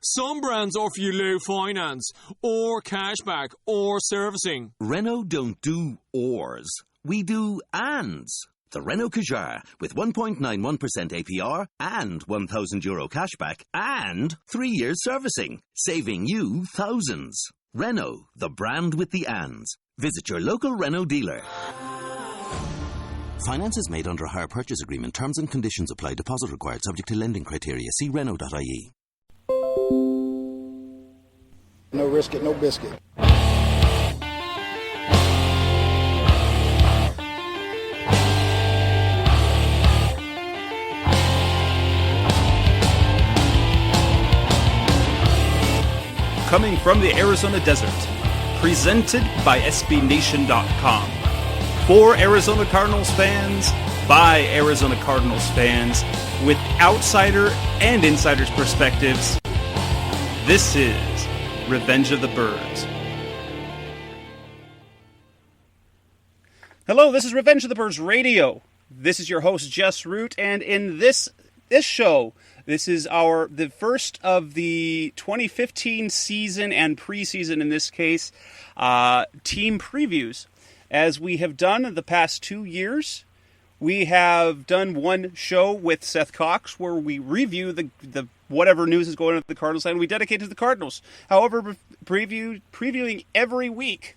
Some brands offer you low finance, or cashback, or servicing. Renault don't do ors. We do ands. The Renault Kadjar with 1.91% APR and €1,000 cashback and 3 years servicing, saving you thousands. Renault, the brand with the ands. Visit your local Renault dealer. Finance is made under a hire purchase agreement. Terms and conditions apply. Deposit required. Subject to lending criteria. See Renault.ie. No risk it, no biscuit. Coming from the Arizona desert, presented by SBNation.com. For Arizona Cardinals fans, by Arizona Cardinals fans, with outsider and insider's perspectives, this is Revenge of the Birds. Hello, this is Revenge of the Birds Radio. This is your host, Jess Root, and in this show, this is the first of the 2015 season and preseason, in this case, team previews. As we have done the past 2 years, we have done one show with Seth Cox where we review the whatever news is going on at the Cardinals and we dedicate to the Cardinals. However, previewing every week,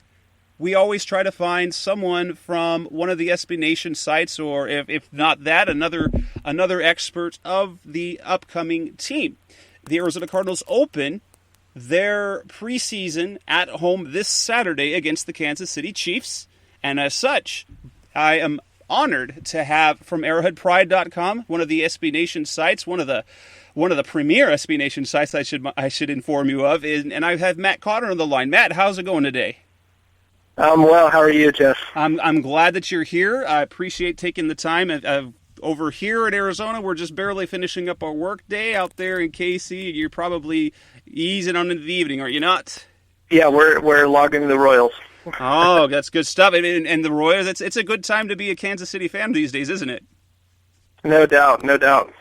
we always try to find someone from one of the SB Nation sites, or if not that, another expert of the upcoming team. The Arizona Cardinals open their preseason at home this Saturday against the Kansas City Chiefs, and as such, I am honored to have from ArrowheadPride.com, one of the SB Nation sites, one of the premier SB Nation sites I should inform you of, and I have Matt Conner on the line. Matt, how's it going today? Well, how are you, Jess? I'm glad that you're here. I appreciate taking the time. Over here in Arizona, we're just barely finishing up our work day. Out there in KC, you're probably easing on into the evening, are you not? Yeah, we're logging the Royals. Oh, that's good stuff. And the Royals, it's a good time to be a Kansas City fan these days, isn't it? No doubt, no doubt.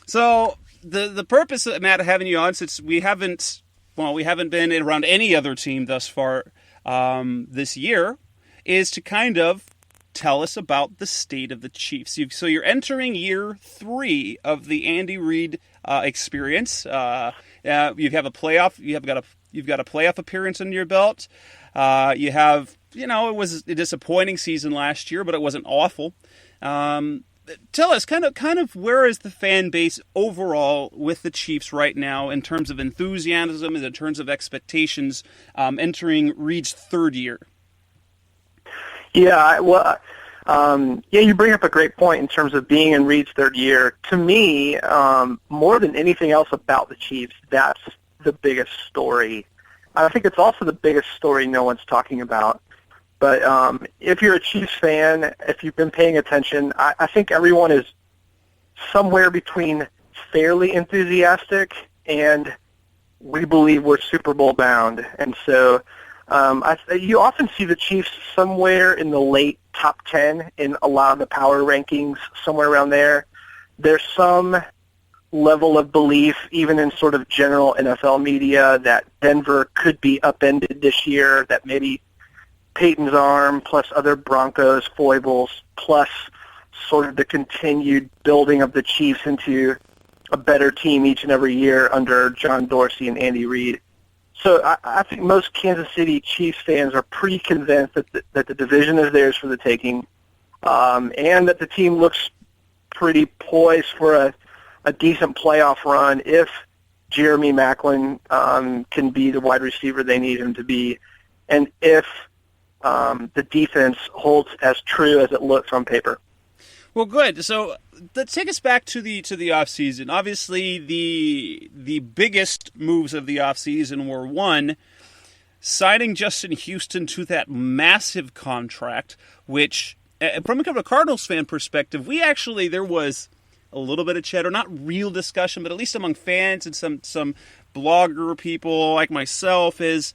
So the purpose of Matt having you on, since we haven't been around any other team thus far this year, is to kind of tell us about the state of the Chiefs. So you're entering year 3 of the Andy Reid experience. You have a playoff. You've got a playoff appearance under your belt. You have, it was a disappointing season last year, but it wasn't awful. Tell us kind of where is the fan base overall with the Chiefs right now in terms of enthusiasm and in terms of expectations entering Reid's 3rd year? Yeah, well, you bring up a great point in terms of being in Reid's 3rd year. To me, more than anything else about the Chiefs, that's the biggest story. I think it's also the biggest story no one's talking about. But if you're a Chiefs fan, if you've been paying attention, I think everyone is somewhere between fairly enthusiastic and we believe we're Super Bowl bound. And so you often see the Chiefs somewhere in the late top 10 in a lot of the power rankings, somewhere around there. There's some level of belief, even in sort of general NFL media, that Denver could be upended this year, that maybe Peyton's arm plus other Broncos foibles plus sort of the continued building of the Chiefs into a better team each and every year under John Dorsey and Andy Reid. So I think most Kansas City Chiefs fans are pretty convinced that the division is theirs for the taking, and that the team looks pretty poised for a decent playoff run if Jeremy Maclin can be the wide receiver they need him to be, and if the defense holds as true as it looks on paper. Well, good. So let's take us back to the offseason. Obviously, the biggest moves of the offseason were, one, signing Justin Houston to that massive contract, which, from a Cardinals fan perspective, there was a little bit of chatter, not real discussion, but at least among fans and some blogger people like myself is,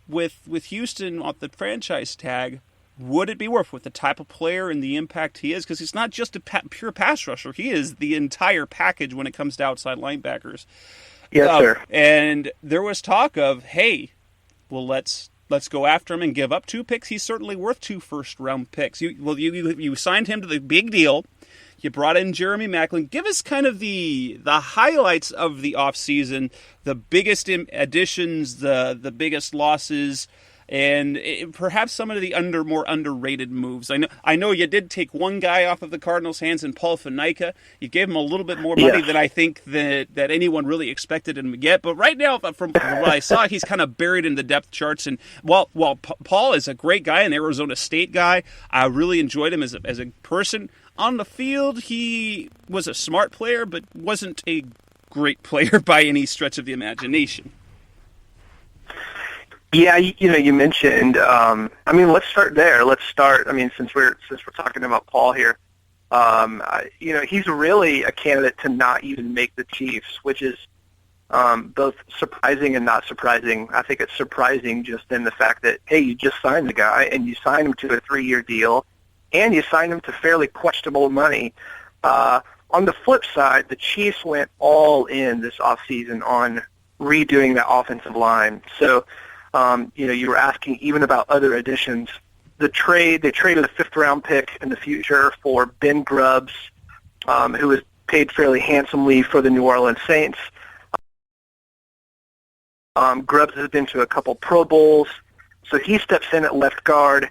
with Houston off the franchise tag, would it be worth with the type of player and the impact he is? Because he's not just a pure pass rusher. He is the entire package when it comes to outside linebackers. Yes, sir. And there was talk of, hey, well, let's go after him and give up 2 picks. He's certainly worth 2 first-round picks. You signed him to the big deal. You brought in Jeremy Maclin. Give us kind of the highlights of the offseason, the biggest additions, the biggest losses, and perhaps some of the more underrated moves. I know you did take one guy off of the Cardinals' hands in Paul Fenica. You gave him a little bit more money than I think that anyone really expected him to get. But right now, from what I saw, he's kind of buried in the depth charts. And while Paul is a great guy, an Arizona State guy, I really enjoyed him as a person. On the field, he was a smart player, but wasn't a great player by any stretch of the imagination. Yeah, you mentioned. Let's start there. Since we're talking about Paul here, he's really a candidate to not even make the Chiefs, which is both surprising and not surprising. I think it's surprising just in the fact that, hey, you just signed the guy and you signed him to a 3-year deal, and you signed him to fairly questionable money. On the flip side, the Chiefs went all in this offseason on redoing the offensive line. So. You were asking even about other additions. They traded a 5th-round pick in the future for Ben Grubbs, who was paid fairly handsomely for the New Orleans Saints. Grubbs has been to a couple Pro Bowls, so he steps in at left guard.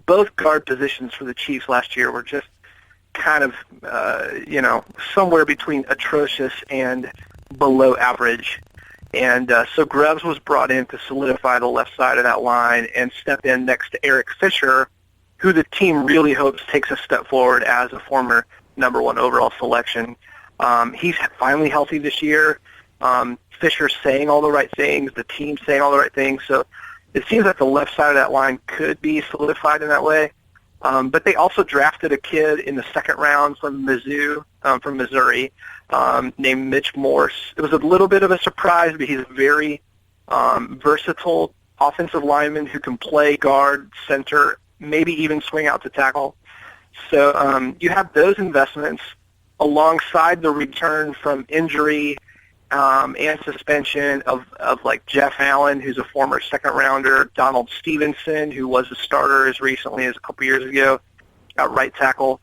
Both guard positions for the Chiefs last year were just kind of, somewhere between atrocious and below average. And so Grubbs was brought in to solidify the left side of that line and step in next to Eric Fisher, who the team really hopes takes a step forward as a former number 1 overall selection. He's finally healthy this year. Fisher's saying all the right things. The team's saying all the right things. So it seems like the left side of that line could be solidified in that way. But they also drafted a kid in the 2nd round from Missouri, named Mitch Morse. It was a little bit of a surprise, but he's a very versatile offensive lineman who can play guard, center, maybe even swing out to tackle. So you have those investments alongside the return from injury and suspension of like Jeff Allen, who's a former 2nd-rounder, Donald Stevenson, who was a starter as recently as a couple years ago at right tackle.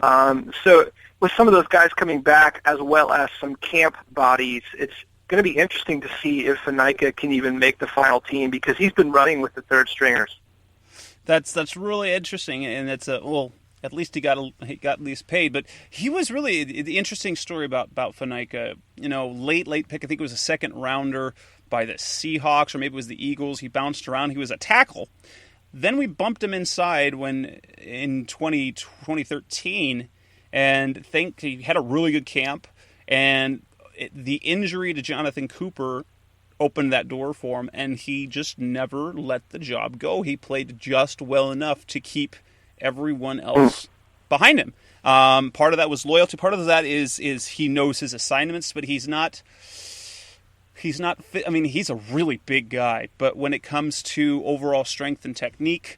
So with some of those guys coming back, as well as some camp bodies, it's going to be interesting to see if Fenica can even make the final team, because he's been running with the 3rd stringers. That's really interesting, and it's at least he got at least paid. But he was really the interesting story about Fenica. Late pick. I think it was a 2nd rounder by the Seahawks, or maybe it was the Eagles. He bounced around. He was a tackle. Then we bumped him inside when in 2013, and think he had a really good camp. And the injury to Jonathan Cooper opened that door for him, and he just never let the job go. He played just well enough to keep everyone else behind him. Part of that was loyalty. Part of that is he knows his assignments, but he's not fit. He's a really big guy, but when it comes to overall strength and technique,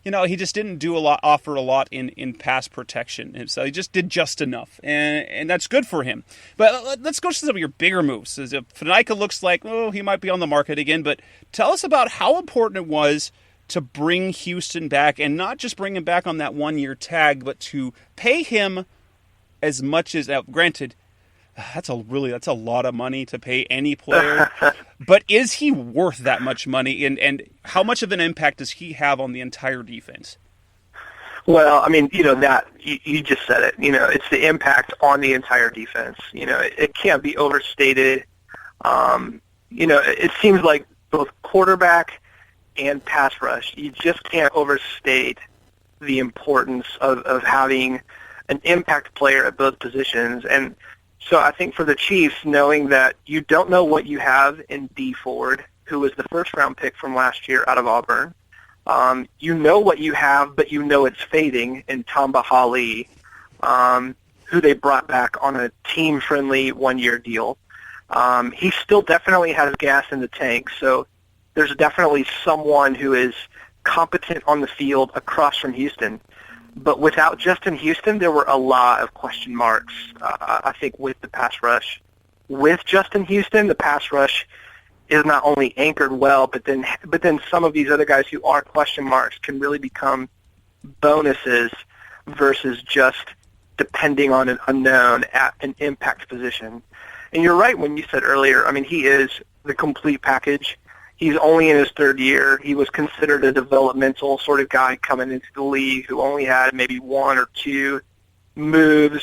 he just didn't offer a lot in pass protection. And so he just did just enough, and that's good for him. But let's go to some of your bigger moves. As if Fenica looks like, he might be on the market again, but tell us about how important it was to bring Houston back, and not just bring him back on that 1-year tag, but to pay him as much as, granted, that's a lot of money to pay any player, but is he worth that much money, and how much of an impact does he have on the entire defense? Well, that you just said it. It's the impact on the entire defense. It can't be overstated. It seems like both quarterback and pass rush, you just can't overstate the importance of having an impact player at both positions. And so I think for the Chiefs, knowing that you don't know what you have in D Ford, who was the 1st-round pick from last year out of Auburn, you know what you have, but you know it's fading in Tamba Hali, who they brought back on a team-friendly 1-year deal. He still definitely has gas in the tank, so there's definitely someone who is competent on the field across from Houston. But without Justin Houston, there were a lot of question marks, I think, with the pass rush. with Justin Houston, the pass rush is not only anchored well, but then some of these other guys who are question marks can really become bonuses versus just depending on an unknown at an impact position. And you're right when you said earlier, I mean, he is the complete package. He's only in his third year. He was considered a developmental sort of guy coming into the league who only had maybe one or two moves.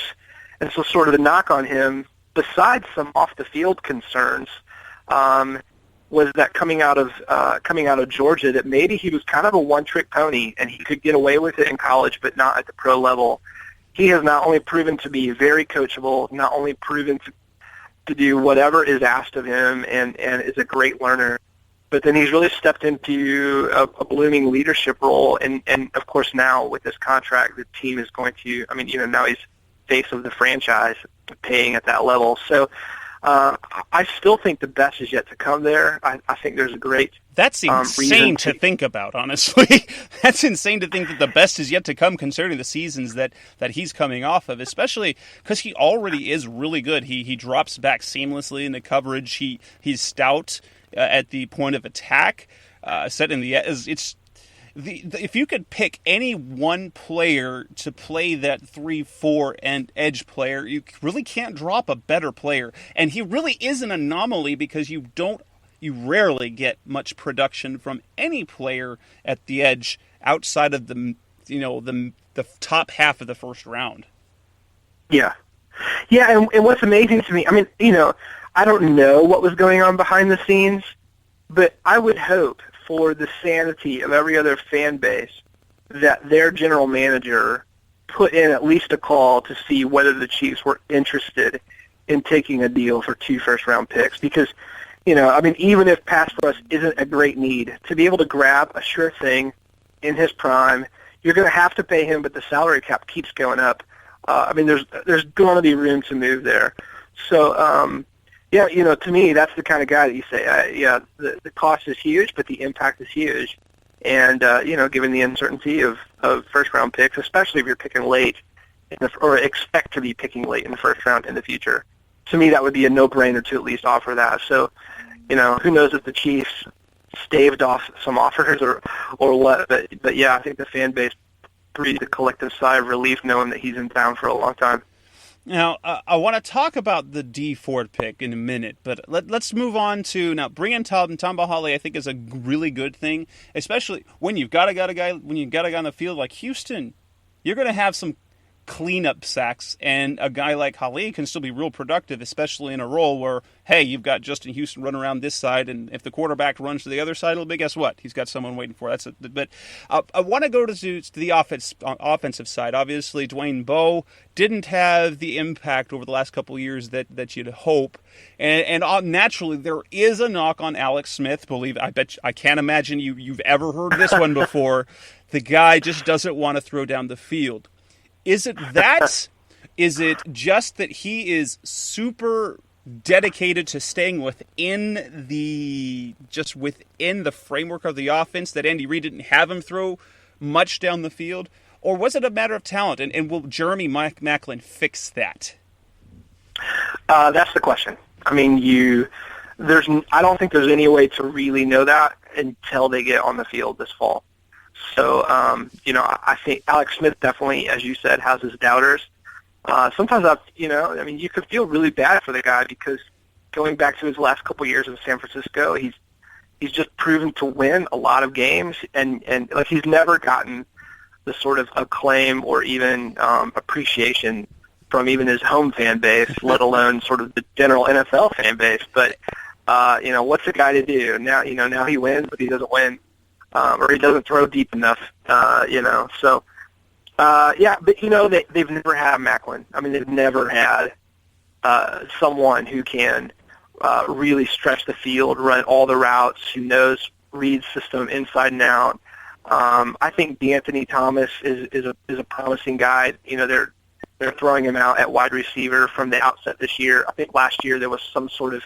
And so sort of the knock on him, besides some off-the-field concerns, was that coming out of Georgia, that maybe he was kind of a one-trick pony and he could get away with it in college, but not at the pro level. He has not only proven to be very coachable, not only proven to do whatever is asked of him and is a great learner, but then he's really stepped into a blooming leadership role. And of course now with this contract, the team is going to, I mean, now he's face of the franchise paying at that level. So I still think the best is yet to come there. I think there's a great That's insane to think about, honestly. That's insane to think that the best is yet to come considering the seasons that he's coming off of, especially because he already is really good. He drops back seamlessly in the coverage. He's stout at the point of attack. Set in the it's if you could pick any one player to play that 3-4 and edge player, you really can't drop a better player. And he really is an anomaly because you rarely get much production from any player at the edge outside of the top half of the first round. Yeah. Yeah, and what's amazing to me, I mean, I don't know what was going on behind the scenes, but I would hope for the sanity of every other fan base that their general manager put in at least a call to see whether the Chiefs were interested in taking a deal for 2 first-round picks. Because, I mean, even if pass rush isn't a great need, to be able to grab a sure thing in his prime, you're going to have to pay him, but the salary cap keeps going up. I mean, there's going to be room to move there. So, yeah, to me, that's the kind of guy that you say, the cost is huge, but the impact is huge. And, given the uncertainty of first-round picks, especially if you're picking late, or expect to be picking late in the first round in the future, to me that would be a no-brainer to at least offer that. So, who knows if the Chiefs staved off some offers or what, but yeah, I think the fan base breathed a collective sigh of relief knowing that he's in town for a long time. Now, I want to talk about the D Ford pick in a minute, but let's move on to now. Bringing Tamba Hali, I think, is a really good thing, especially when you've got a guy on the field like Houston. You're going to have some cleanup sacks, and a guy like Hali can still be real productive, especially in a role where, hey, you've got Justin Houston running around this side, and if the quarterback runs to the other side, it'll be, guess what? He's got someone waiting for it. But I want to go to the offensive side. Obviously, Dwayne Bowe didn't have the impact over the last couple of years that you'd hope, and naturally there is a knock on Alex Smith. I can't imagine you've ever heard this one before. The guy just doesn't want to throw down the field. Is it that? Is it just that he is super dedicated to staying within the framework of the offense that Andy Reid didn't have him throw much down the field? Or was it a matter of talent? And will Jeremy Maclin fix that? That's the question. I mean, I don't think there's any way to really know that until they get on the field this fall. So, I think Alex Smith definitely, as you said, has his doubters. Sometimes, you could feel really bad for the guy because going back to his last couple years in San Francisco, he's just proven to win a lot of games, and like he's never gotten the sort of acclaim or even appreciation from even his home fan base, let alone sort of the general NFL fan base. But, what's the guy to do? Now he wins, but he doesn't win. Or he doesn't throw deep enough, So, but, they've never had Maclin. I mean, they've never had someone who can really stretch the field, run all the routes, who knows Reid's system inside and out. I think DeAnthony Thomas is a promising guy. They're throwing him out at wide receiver from the outset this year. I think last year there was some sort of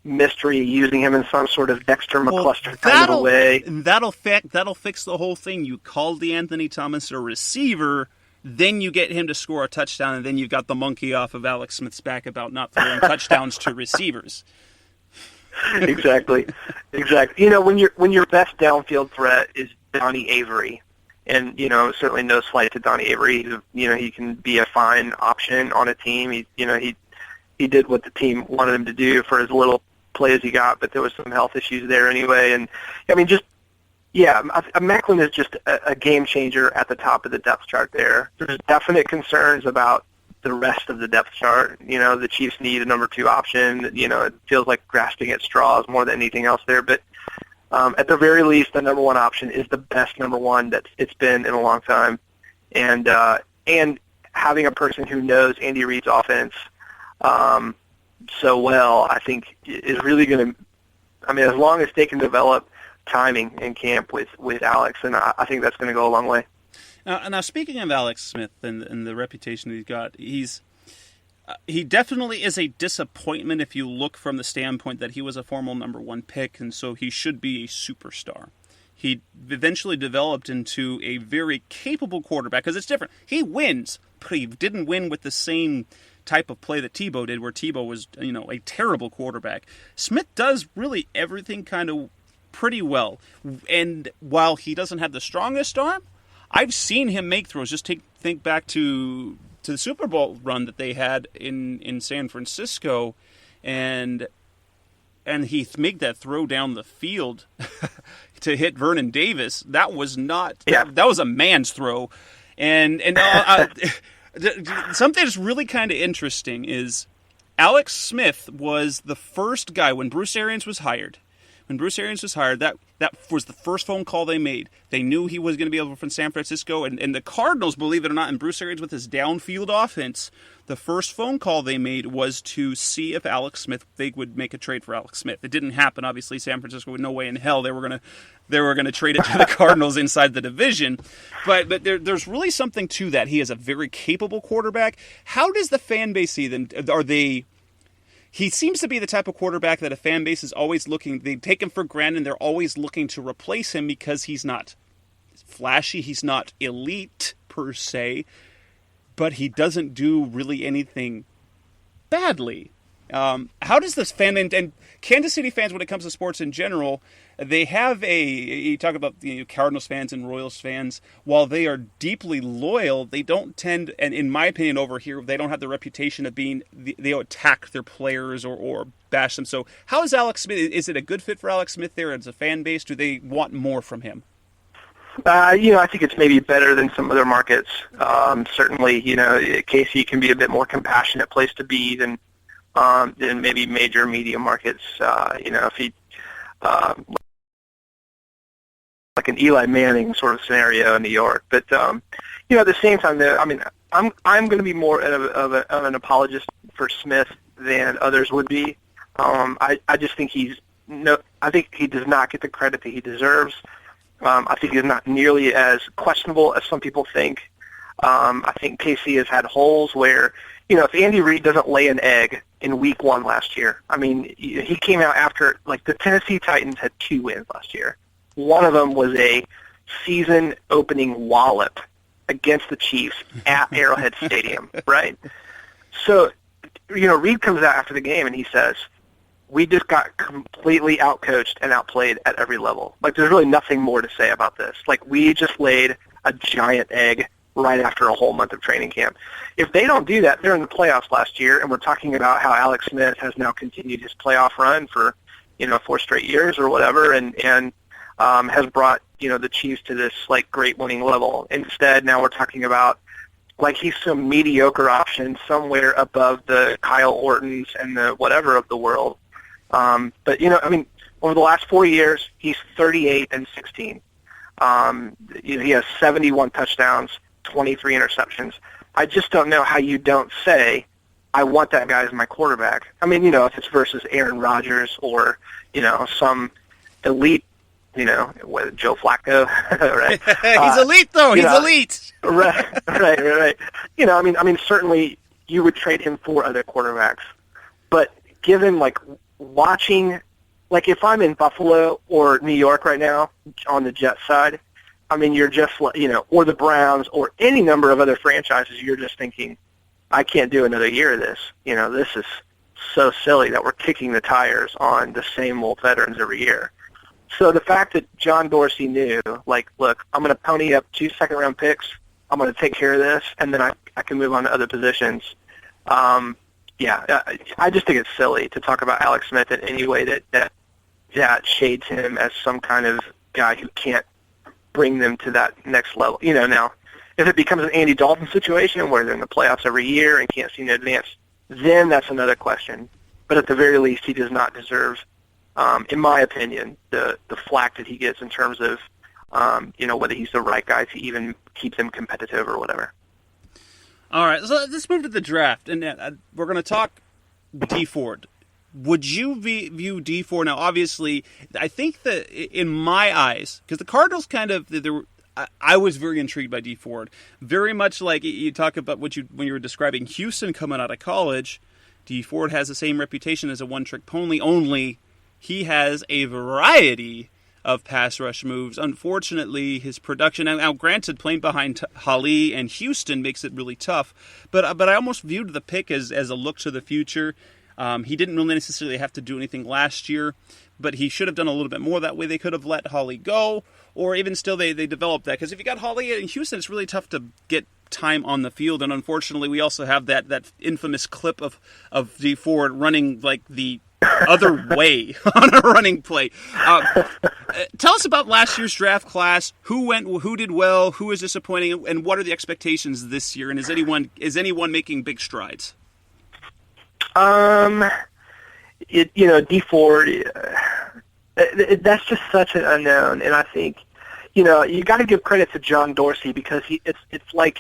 mystery using him in some sort of Dexter McCluster kind of a way. That'll fix the whole thing. You called DeAnthony Thomas a receiver. then you get him to score a touchdown, and then you've got the monkey off of Alex Smith's back about not throwing touchdowns to receivers. Exactly. You know, when your best downfield threat is Donnie Avery, and you know, certainly no slight to Donnie Avery, you know, he can be a fine option on a team. He did what the team wanted him to do for as little play as he got, but there was some health issues there anyway. And I mean, Macklin is just a game changer at the top of the depth chart there. There's definite concerns about the rest of the depth chart. You know, the Chiefs need a number 2 option. You know, it feels like grasping at straws more than anything else there. But at the very least, the number 1 option is the best number 1 that it's been in a long time. And having a person who knows Andy Reid's offense so well, I think is really going to, I mean, as long as they can develop timing in camp with Alex, and I think that's going to go a long way. Now, speaking of Alex Smith and the reputation that he's got, he definitely is a disappointment if you look from the standpoint that he was a formal number 1 pick, and so he should be a superstar. He eventually developed into a very capable quarterback, because it's different. He wins, but he didn't win with the same type of play that Tebow did, where Tebow was, you know, a terrible quarterback. Smith does really everything kind of pretty well, and while he doesn't have the strongest arm, I've seen him make throws. Just think back to the Super Bowl run that they had in San Francisco, and he made that throw down the field to hit Vernon Davis. That was not that was a man's throw, and something that's really kind of interesting is Alex Smith was the first guy when Bruce Arians was hired. When Bruce Arians was hired, that was the first phone call they made. They knew he was going to be able from San Francisco, and the Cardinals, believe it or not, and Bruce Arians with his downfield offense, the first phone call they made was to see if Alex Smith, they would make a trade for Alex Smith. It didn't happen, obviously. San Francisco, with no way in hell they were going to trade it to the Cardinals inside the division. But there's really something to that. He is a very capable quarterback. How does the fan base see them? He seems to be the type of quarterback that a fan base is always looking, they take him for granted, and they're always looking to replace him because he's not flashy, he's not elite per se, but he doesn't do really anything badly. How does this fan, and Kansas City fans, when it comes to sports in general, they have you talk about Cardinals fans and Royals fans, while they are deeply loyal, they don't tend, and in my opinion over here, they don't have the reputation of being, they attack their players or bash them. So how is Alex Smith, is it a good fit for Alex Smith there as a fan base? Do they want more from him? I think it's maybe better than some other markets. Certainly, KC can be a bit more compassionate place to be than maybe major media markets. If he like an Eli Manning sort of scenario in New York, but at the same time, though, I mean, I'm going to be more of an apologist for Smith than others would be. I just think I think he does not get the credit that he deserves. I think he's not nearly as questionable as some people think. I think KC has had holes where, if Andy Reid doesn't lay an egg in week 1 last year, I mean, he came out after, like, the Tennessee Titans had 2 wins last year. One of them was a season-opening wallop against the Chiefs at Arrowhead Stadium, right? So, Reid comes out after the game and he says, we just got completely outcoached and outplayed at every level. Like, there's really nothing more to say about this. Like, we just laid a giant egg right after a whole month of training camp. If they don't do that, they're in the playoffs last year, and we're talking about how Alex Smith has now continued his playoff run for, 4 straight years or whatever, and has brought, the Chiefs to this, like, great winning level. Instead, now we're talking about, like, he's some mediocre option somewhere above the Kyle Ortons and the whatever of the world. But, over the last 4 years, he's 38-16. He has 71 touchdowns, 23 interceptions. I just don't know how you don't say, I want that guy as my quarterback. I mean, if it's versus Aaron Rodgers or, some elite, Joe Flacco, right? He's elite, though. He's elite. Right. Certainly you would trade him for other quarterbacks. But given, like, watching, like, if I'm in Buffalo or New York right now on the Jets side, I mean, you're just, or the Browns or any number of other franchises, you're just thinking, I can't do another year of this. This is so silly that we're kicking the tires on the same old veterans every year. So the fact that John Dorsey knew, look, I'm going to pony up 2 second-round picks, I'm going to take care of this, and then I can move on to other positions. I just think it's silly to talk about Alex Smith in any way that shades him as some kind of guy who can't bring them to that next level. Now, if it becomes an Andy Dalton situation where they're in the playoffs every year and can't seem to advance, then that's another question. But at the very least, he does not deserve, in my opinion, the flack that he gets in terms of, whether he's the right guy to even keep them competitive or whatever. All right, so let's move to the draft, and we're going to talk Dee Ford. Would you view Dee Ford now? Obviously, I think that in my eyes, because the Cardinals I was very intrigued by Dee Ford. Very much like you talk about when you were describing Houston coming out of college. Dee Ford has the same reputation as a one-trick pony, only he has a variety of pass rush moves. Unfortunately, his production, now granted, playing behind Hali and Houston makes it really tough, but I almost viewed the pick as a look to the future. He didn't really necessarily have to do anything last year, but he should have done a little bit more. That way they could have let Hali go, or even still they developed that. Because if you got Hali in Houston, it's really tough to get time on the field, and unfortunately we also have that infamous clip of Dee Ford running like the other way on a running play. Tell us about last year's draft class. Who did well? Who is disappointing? And what are the expectations this year? And is anyone making big strides? Dee Ford, that's just such an unknown, and I think, you got to give credit to John Dorsey because it's like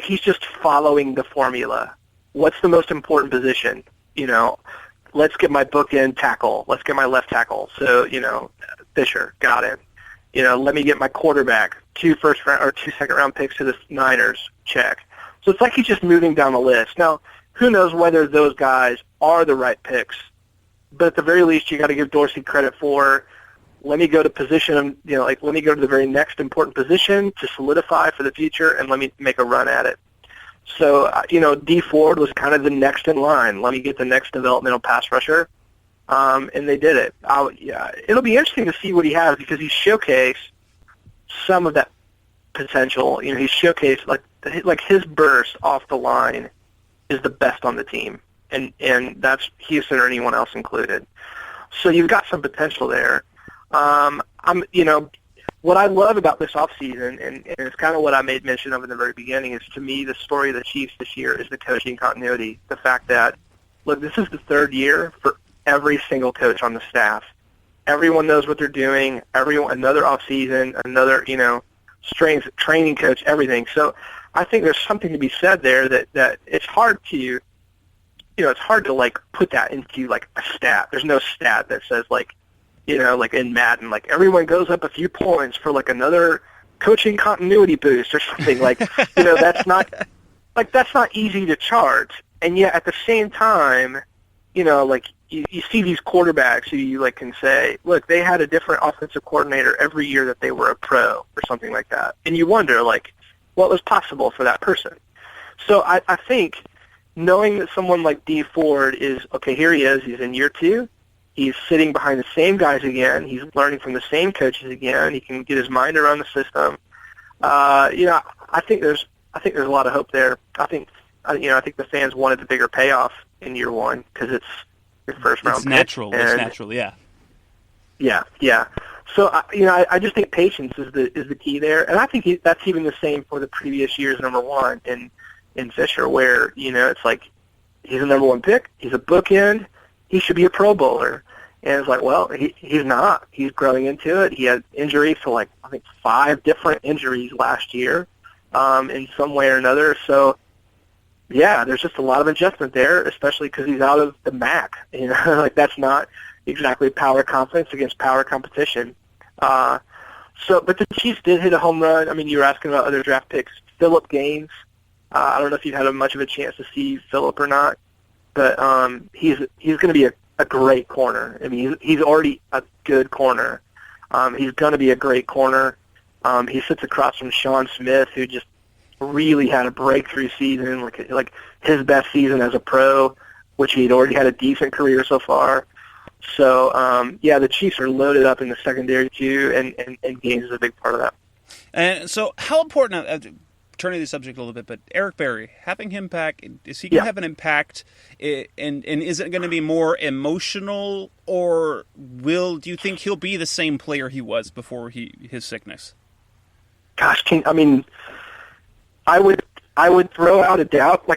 he's just following the formula. What's the most important position? Let's get my bookend tackle. Let's get my left tackle. So, Fisher, got it. Let me get my quarterback, 2 second-round picks to the Niners, check. So it's like he's just moving down the list. Now, who knows whether those guys are the right picks, but at the very least, you got to give Dorsey credit for, let me go to position, let me go to the very next important position to solidify for the future, and let me make a run at it. So, Dee Ford was kind of the next in line. Let me get the next developmental pass rusher, and they did it. It'll be interesting to see what he has because he showcased some of that potential. He showcased like his burst off the line is the best on the team, and that's Houston or anyone else included. So you've got some potential there. What I love about this offseason, and it's kind of what I made mention of in the very beginning, is to me the story of the Chiefs this year is the coaching continuity. The fact that, look, this is the 3rd year for every single coach on the staff. Everyone knows what they're doing. Another offseason, another, strength training coach, everything. So I think there's something to be said there that it's hard to, it's hard to put that into a stat. There's no stat that says in Madden, everyone goes up a few points for another coaching continuity boost or something that's not easy to chart. And yet at the same time, you see these quarterbacks who you can say, look, they had a different offensive coordinator every year that they were a pro or something like that. And you wonder what was possible for that person. So I think knowing that someone like Dee Ford is, okay, here he is, he's in year 2, he's sitting behind the same guys again, he's learning from the same coaches again, he can get his mind around the system. I think there's a lot of hope there. I think the fans wanted the bigger payoff in year 1 because it's your first round pick. It's natural, yeah. Yeah. So I just think patience is the key there, and I think that's even the same for the previous year's number 1 in Fisher, where it's like he's a number 1 pick, he's a bookend, he should be a Pro Bowler, and it's well, he's not. He's growing into it. He had injuries to I think 5 different injuries last year, in some way or another. So yeah, there's just a lot of adjustment there, especially because he's out of the MAC. That's not exactly power confidence against power competition. But the Chiefs did hit a home run. I mean, you were asking about other draft picks. Phillip Gaines. I don't know if you've had much of a chance to see Phillip or not, but he's going to be a great corner. I mean, he's already a good corner. He's going to be a great corner. He sits across from Sean Smith, who just really had a breakthrough season, like his best season as a pro, which he'd already had a decent career so far. So, the Chiefs are loaded up in the secondary too, and Gaines is a big part of that. And so how important, turning the subject a little bit, but Eric Berry, having him back, is he going to have an impact, and is it going to be more emotional, or do you think he'll be the same player he was before his sickness? Gosh, I would throw out a doubt.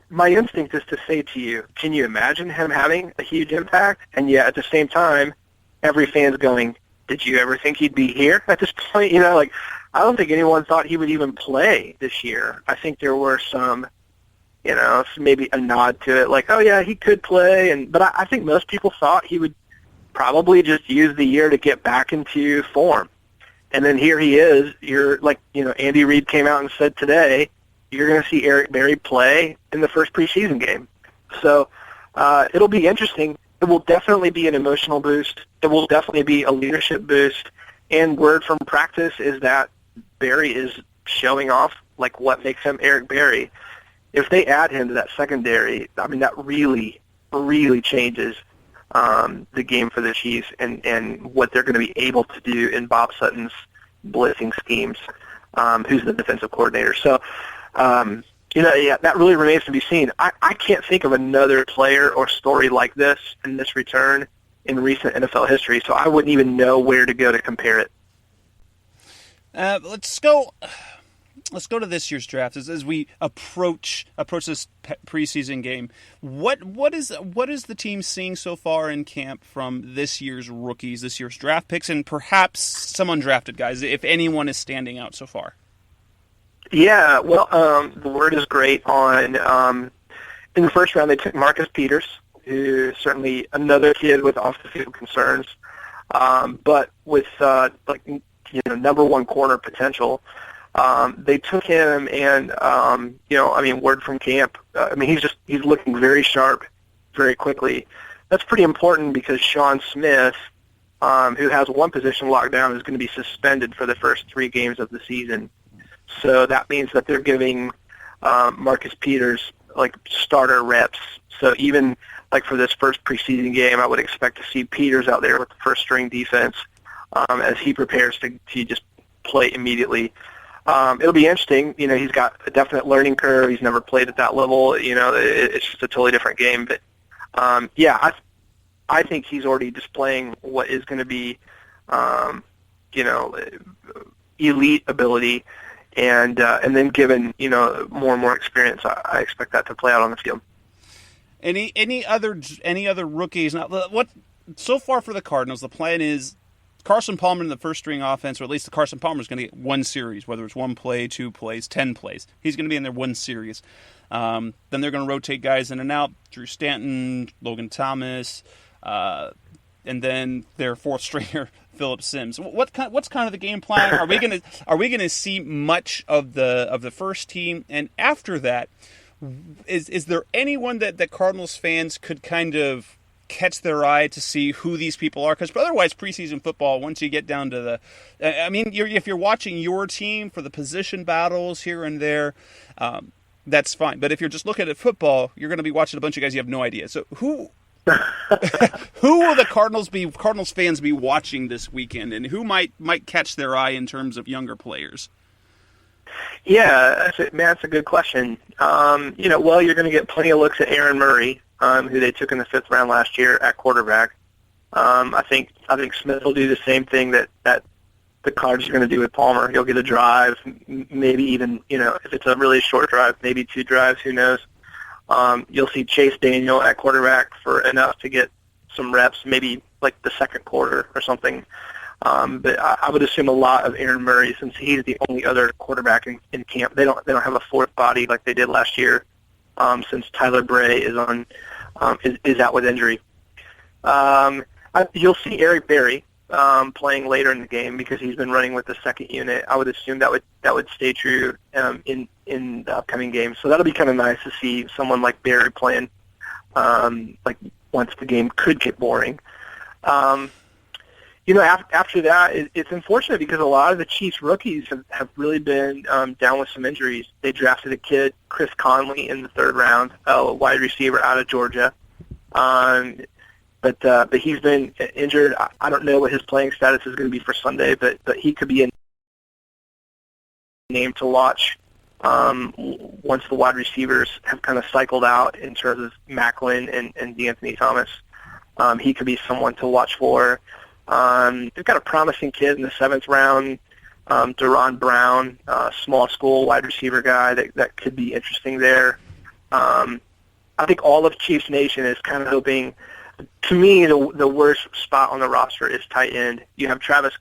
My instinct is to say to you, can you imagine him having a huge impact? And yet at the same time, every fan's going, did you ever think he'd be here at this point? I don't think anyone thought he would even play this year. I think there were some, maybe a nod to it, like, oh yeah, he could play. But I think most people thought he would probably just use the year to get back into form. And then here he is. Andy Reid came out and said today, you're going to see Eric Berry play in the first preseason game. So it'll be interesting. It will definitely be an emotional boost. It will definitely be a leadership boost. And word from practice is that Berry is showing off what makes him Eric Berry. If they add him to that secondary, that really, really changes the game for the Chiefs and what they're going to be able to do in Bob Sutton's blitzing schemes, who's the defensive coordinator. So, that really remains to be seen. I can't think of another player or story like this in this return in recent NFL history, so I wouldn't even know where to go to compare it. Let's go to this year's draft as we approach this preseason game. What is the team seeing so far in camp from this year's rookies, this year's draft picks, and perhaps some undrafted guys, if anyone is standing out so far? Yeah, well, the word is great on in the first round they took Marcus Peters, who is certainly another kid with off-the-field concerns, but with number one corner potential. They took him, and word from camp. He's looking very sharp, very quickly. That's pretty important because Sean Smith, who has one position locked down, is going to be suspended for the first 3 games of the season. So that means that they're giving Marcus Peters starter reps. So even for this first preseason game, I would expect to see Peters out there with the first string defense as he prepares to just play immedely. It'll be interesting. He's got a definite learning curve. He's never played at that level. It's just a totally different game. But I think he's already displaying what is going to be, elite ability. And then given more and more experience, I expect that to play out on the field. Any other rookies? Now, what so far for the Cardinals? The plan is Carson Palmer in the first string offense, or at least the Carson Palmer is going to get one series, whether it's 1 play, 2 plays, 10 plays. He's going to be in there one series. Then they're going to rotate guys in and out: Drew Stanton, Logan Thomas, and then their fourth stringer Phillip Sims. What's kind of the game plan? Are we going to see much of the first team? And after that, is there anyone that Cardinals fans could kind of catch their eye to see who these people are? Because otherwise, preseason football, once you get down to if you're watching your team for the position battles here and there, that's fine. But if you're just looking at football, you're going to be watching a bunch of guys you have no idea. So who will the Cardinals fans be watching this weekend, and who might catch their eye in terms of younger players? Yeah, that's a good question. You're going to get plenty of looks at Aaron Murray, who they took in the 5th round last year at quarterback. I think Smith will do the same thing that the Cards are going to do with Palmer. He'll get a drive, maybe even if it's a really short drive, maybe 2 drives. Who knows? You'll see Chase Daniel at quarterback for enough to get some reps, maybe the second quarter or something. But I would assume a lot of Aaron Murray, since he's the only other quarterback in camp. They don't have a fourth body like they did last year, since Tyler Bray is out with injury. You'll see Eric Berry playing later in the game because he's been running with the second unit. I would assume that would stay true in the upcoming games. So that'll be kind of nice to see someone like Berry playing once the game could get boring. After that, it's unfortunate because a lot of the Chiefs rookies have really been down with some injuries. They drafted a kid, Chris Conley, in the 3rd round, a wide receiver out of Georgia. But he's been injured. I don't know what his playing status is going to be for Sunday, but he could be a name to watch once the wide receivers have kind of cycled out in terms of Macklin and DeAnthony Thomas. He could be someone to watch for. They've got a promising kid in the 7th round, Deron Brown, small school wide receiver guy that could be interesting there. I think all of Chiefs Nation is kind of hoping. To me, the worst spot on the roster is tight end. You have Travis,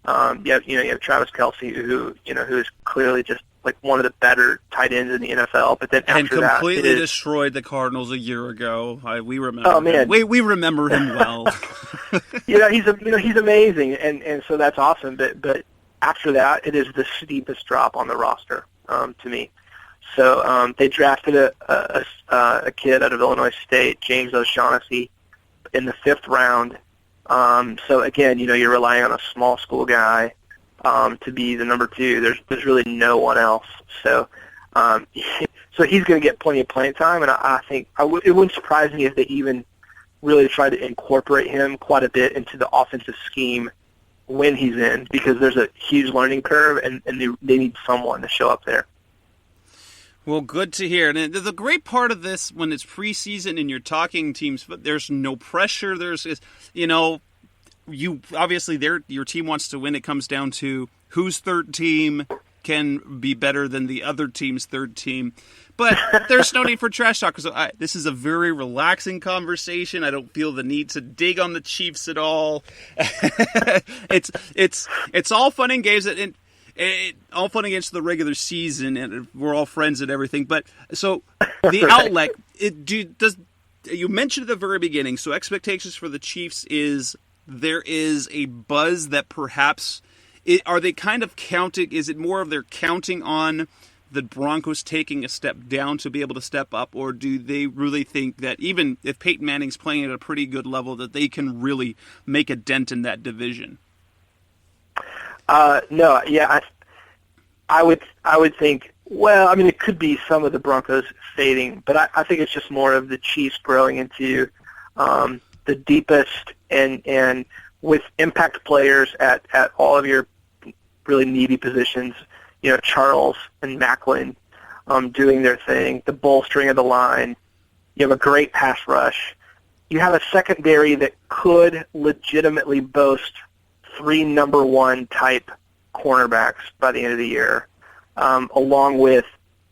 you have Travis Kelce, who is clearly just like one of the better tight ends in the NFL. But then after that, completely destroyed the Cardinals a year ago. We remember. Oh man, we remember him well. He's amazing, and so that's awesome. But after that, it is the steepest drop on the roster to me. So they drafted a kid out of Illinois State, James O'Shaughnessy, in the 5th round. So again, you're relying on a small school guy to be the number 2. There's really no one else. So so he's going to get plenty of playing time, and I think it wouldn't surprise me if they even really try to incorporate him quite a bit into the offensive scheme when he's in, because there's a huge learning curve, and they need someone to show up there. Well, good to hear. And the great part of this, when it's preseason and you're talking teams, but there's no pressure. Obviously your team wants to win. It comes down to whose third team can be better than the other team's third team. But there's no need for trash talk. So this is a very relaxing conversation. I don't feel the need to dig on the Chiefs at all. It's all fun and games. All fun against the regular season, and we're all friends and everything. But so the outlet, you mentioned at the very beginning. So expectations for the Chiefs is there is a buzz that perhaps are they kind of counting? Is it more of they're counting on the Broncos taking a step down to be able to step up, or do they really think that even if Peyton Manning's playing at a pretty good level, that they can really make a dent in that division? No, yeah, I would think. Well, I mean, it could be some of the Broncos fading, but I think it's just more of the Chiefs growing into the deepest and with impact players at all of your really needy positions. Charles and Macklin doing their thing, the bolstering of the line. You have a great pass rush. You have a secondary that could legitimately boast 3 number 1 type cornerbacks by the end of the year, along with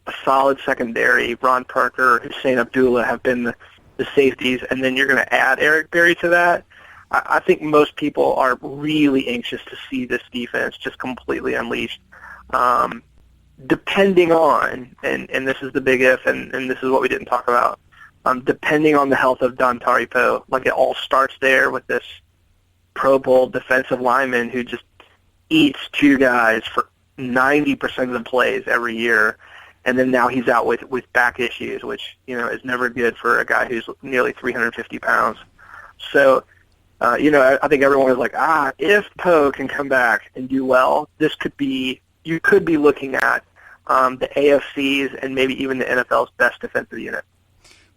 a solid secondary. Ron Parker, Hussein Abdullah have been the safeties, and then you're going to add Eric Berry to that. I think most people are really anxious to see this defense just completely unleashed. Depending on, and this is the big if, and this is what we didn't talk about, depending on the health of Dontari Poe, like it all starts there with this Pro Bowl defensive lineman who just eats 2 guys for 90% of the plays every year, and then now he's out with back issues, which is never good for a guy who's nearly 350 pounds. So, I think everyone is like, if Poe can come back and do well, you could be looking at the AFC's and maybe even the NFL's best defensive unit.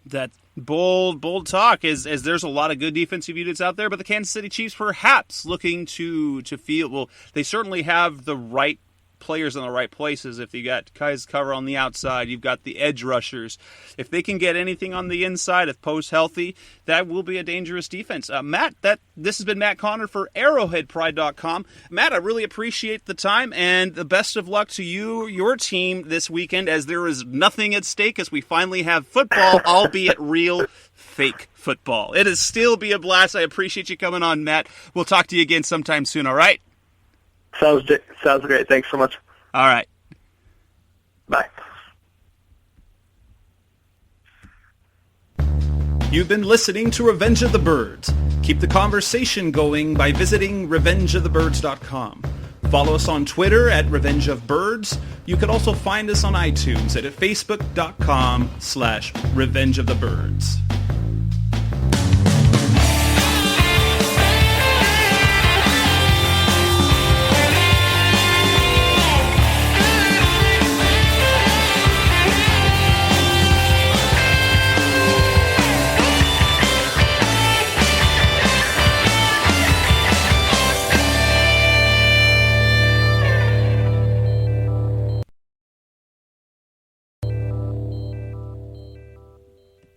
That bold talk is there's a lot of good defensive units out there, but the Kansas City Chiefs perhaps looking to feel, well, they certainly have the right players in the right places. If you got guys cover on the outside, you've got the edge rushers. If they can get anything on the inside, if Poe's healthy, that will be a dangerous defense. Matt, this has been Matt Conner for ArrowheadPride.com. Matt, I really appreciate the time, and the best of luck to you, your team this weekend, as there is nothing at stake as we finally have football, albeit real fake football. It'll still be a blast. I appreciate you coming on, Matt. We'll talk to you again sometime soon, all right? Sounds great. Thanks so much. All right. Bye. You've been listening to Revenge of the Birds. Keep the conversation going by visiting revengeofthebirds.com. Follow us on Twitter at Revenge of Birds. You can also find us on iTunes at facebook.com/Revenge of the Birds.